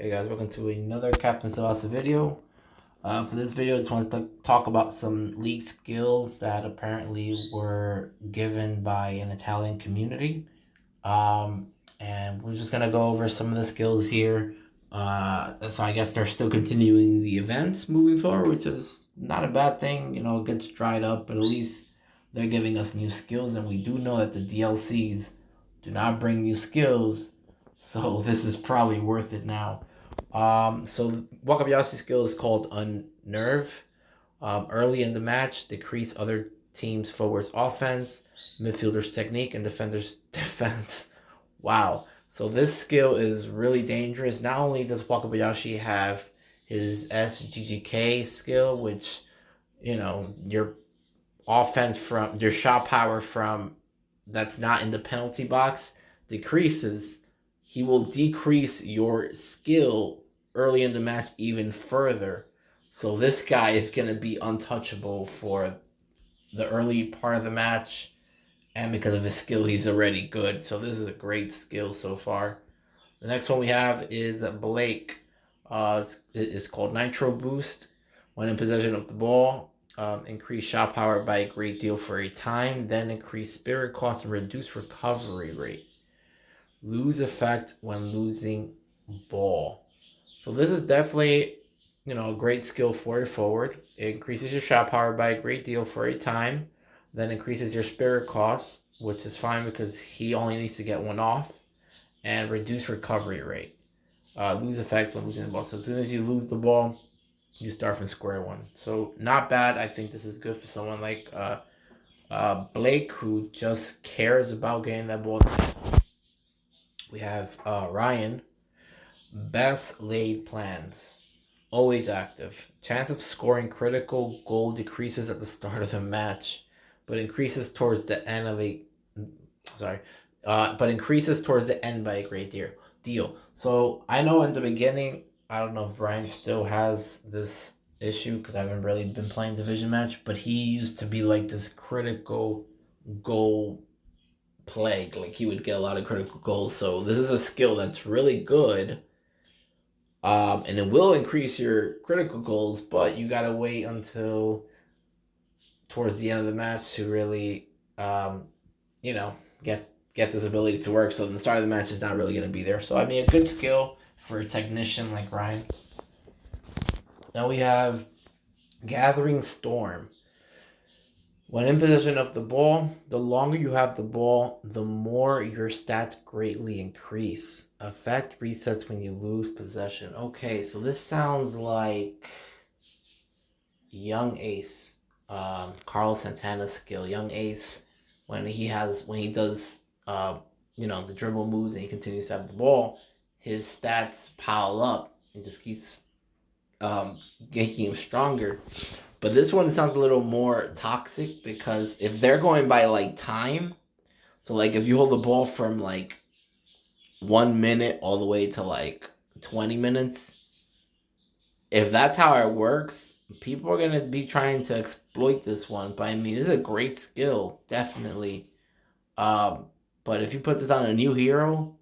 Hey guys, welcome to another Captain Tsubasa video. For this video, I just wanted to talk about some league skills that apparently were given by an Italian community. And we're just going to go over some of the skills here. So I guess they're still continuing the events moving forward, which is not a bad thing. You know, it gets dried up, but at least they're giving us new skills. And we do know that the DLCs do not bring new skills. So this is probably worth it now. So Wakabayashi skill is called Unnerve. Early in the match, decrease other team's forwards' offense, midfielders' technique, and defenders' defense. Wow. So this skill is really dangerous. Not only does Wakabayashi have his SGGK skill, which, you know, your offense from your shot power from that's not in the penalty box decreases, he will decrease your skill early in the match even further. So this guy is going to be untouchable for the early part of the match, and because of his skill, he's already good. So this is a great skill so far. The next one we have is Blake. It's called Nitro Boost. When in possession of the ball, increase shot power by a great deal for a time, then increase spirit cost and reduce recovery rate. Lose effect when losing ball. So this is definitely, a great skill for your forward. It increases your shot power by a great deal for a time, then increases your spirit cost, which is fine because he only needs to get one off, and reduce recovery rate. Lose effect when losing the ball. So as soon as you lose the ball, you start from square one. So not bad. I think this is good for someone like Blake, who just cares about getting that ball. We have Ryan. Best laid plans. Always active. Chance of scoring critical goal decreases at the start of the match, but increases towards the end of a but increases towards the end by a great deal. So I know in the beginning, I don't know if Ryan still has this issue because I haven't really been playing division match, but he used to be like this critical goal plague. Like he would get a lot of critical goals. So this is a skill that's really good. And it will increase your critical goals, but you gotta wait until towards the end of the match to really, get this ability to work. So in the start of the match is not really gonna be there. So I mean, a good skill for a technician like Ryan. Now we have Gathering Storm. When in possession of the ball, the longer you have the ball, the more your stats greatly increase. Effect resets when you lose possession. Okay, so this sounds like Young Ace, Carlos Santana's skill. Young Ace, when he does, the dribble moves and he continues to have the ball, his stats pile up and just keeps making him stronger. But this one sounds a little more toxic because if they're going by like time, so like if you hold the ball from like 1 minute all the way to like 20 minutes, if that's how it works, people are going to be trying to exploit this one. But I mean, this is a great skill, definitely. But if you put this on a new hero,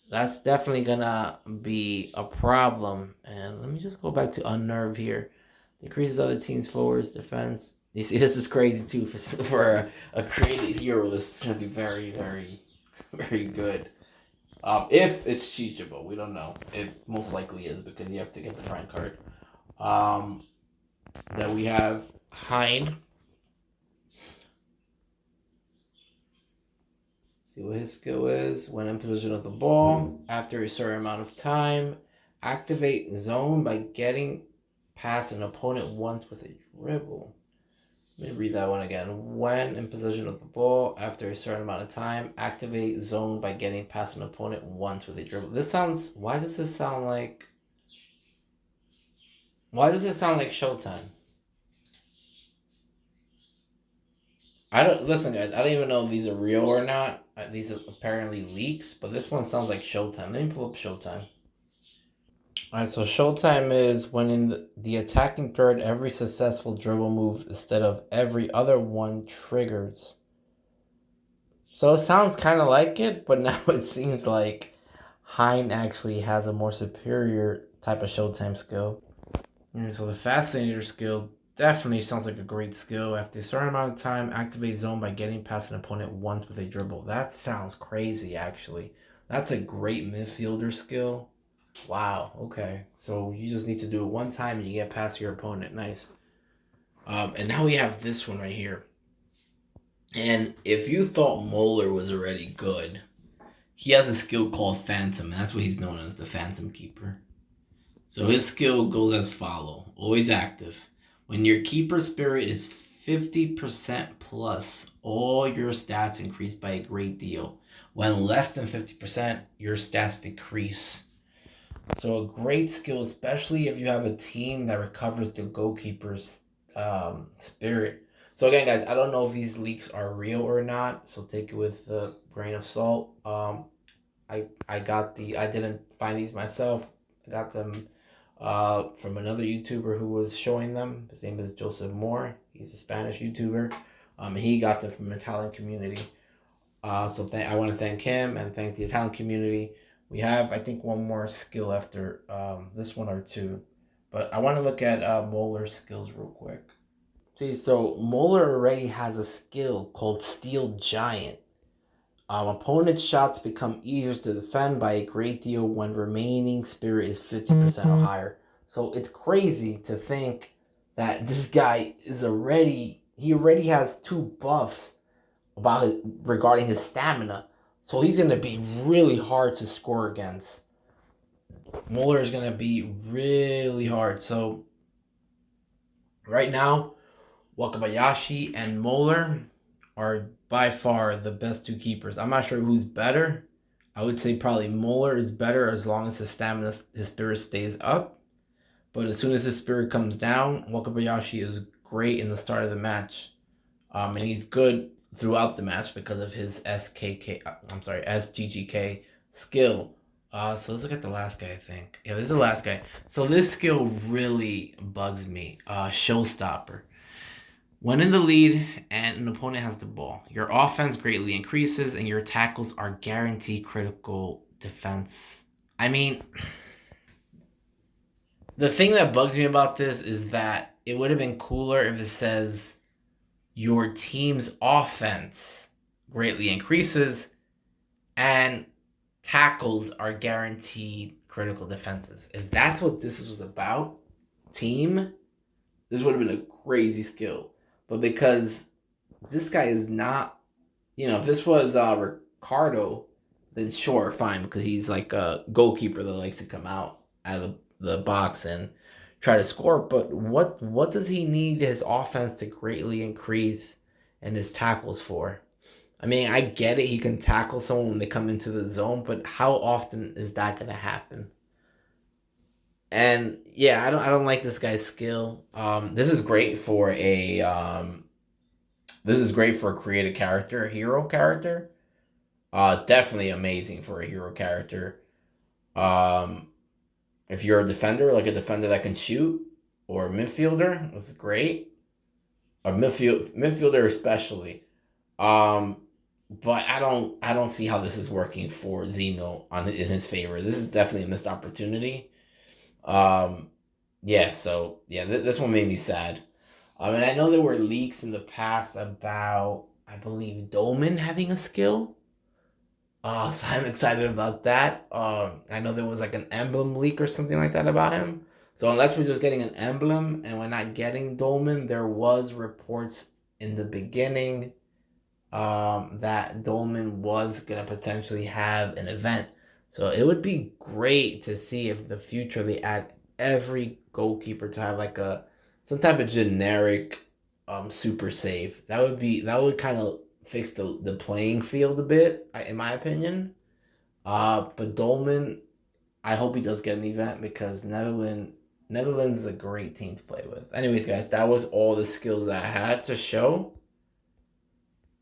that's definitely going to be a problem. And let me just go back to Unnerve here. Decreases other team's forwards defense. You see, this is crazy too for a created hero. This is gonna be very, very, very good. If it's cheatable, we don't know. It most likely is because you have to get the friend card. Then we have Hein. See what his skill is. When in position of the ball, after a certain amount of time, activate zone by getting past an opponent once with a dribble. Let me read that one again. When in possession of the ball, after a certain amount of time, activate zone by getting past an opponent once with a dribble. Why does this sound like Showtime? Listen guys, I don't even know if these are real or not. These are apparently leaks, but this one sounds like Showtime. Let me pull up Showtime. Alright, so Showtime is when in the attacking third, every successful dribble move instead of every other one triggers. So it sounds kind of like it, but now it seems like Hein actually has a more superior type of Showtime skill. And so the Fascinator skill definitely sounds like a great skill. After a certain amount of time, activate zone by getting past an opponent once with a dribble. That sounds crazy, actually. That's a great midfielder skill. Wow, okay. So you just need to do it one time and you get past your opponent. Nice. And now we have this one right here. And if you thought Moeller was already good, he has a skill called Phantom. That's what he's known as, the Phantom Keeper. So his skill goes as follow. Always active. When your keeper spirit is 50% plus, all your stats increase by a great deal. When less than 50%, your stats decrease. So a great skill, especially if you have a team that recovers the goalkeeper's spirit. So again, guys, I don't know if these leaks are real or not, so take it with a grain of salt. I didn't find these myself. I got them from another YouTuber who was showing them. His name is Joseph Moore. He's a Spanish YouTuber. He got them from the Italian community. I want to thank him and thank the Italian community. We have, I think, one more skill after this one or two. But I want to look at Moeller's skills real quick. See, so Moeller already has a skill called Steel Giant. Opponent's shots become easier to defend by a great deal when remaining spirit is 50% or higher. So it's crazy to think that this guy he already has two buffs regarding his stamina. So he's going to be really hard to score against. Mueller is going to be really hard. So right now, Wakabayashi and Mueller are by far the best two keepers. I'm not sure who's better. I would say probably Mueller is better as long as his spirit stays up. But as soon as his spirit comes down, Wakabayashi is great in the start of the match. And he's good throughout the match because of his SGGK skill. So let's look at the last guy, I think. Yeah, this is the last guy. So this skill really bugs me. Showstopper. When in the lead and an opponent has the ball, your offense greatly increases and your tackles are guaranteed critical defense. I mean, the thing that bugs me about this is that it would have been cooler if it says your team's offense greatly increases and tackles are guaranteed critical defenses. If that's what this was about, team, this would have been a crazy skill. But because this guy is not, if this was Ricardo, then sure, fine, because he's like a goalkeeper that likes to come out of the box and try to score. But what does he need his offense to greatly increase and his tackles for? I mean, I get it. He can tackle someone when they come into the zone, but how often is that going to happen? And yeah, I don't like this guy's skill. This is great for a creative character, a hero character. Definitely amazing for a hero character. Um, if you're a defender, like a defender that can shoot, or a midfielder, that's great. A midfielder especially. Um, but I don't see how this is working for Zeno in his favor. This is definitely a missed opportunity. Um, yeah, so yeah, this one made me sad. And I know there were leaks in the past about, I believe, Dolman having a skill. So I'm excited about that. I know there was like an emblem leak or something like that about him. So unless we're just getting an emblem and we're not getting Dolman, there was reports in the beginning that Dolman was gonna potentially have an event. So it would be great to see if in the future they add every goalkeeper to have like some type of generic super save. That would kind of fix the playing field a bit, in my opinion. But Dolman, I hope he does get an event because Netherlands is a great team to play with. Anyways, guys, that was all the skills I had to show.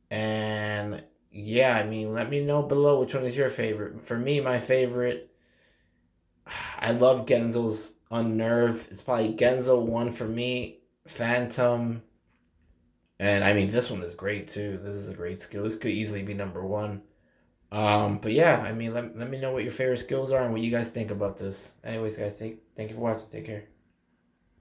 And yeah, I mean, let me know below which one is your favorite. For me, my favorite, I love Genzo's Unnerve. It's probably Genzo 1 for me, Phantom. And I mean, this one is great too. This is a great skill. This could easily be number 1. But yeah, I mean, let me know what your favorite skills are and what you guys think about this. Anyways, guys, thank you for watching. Take care.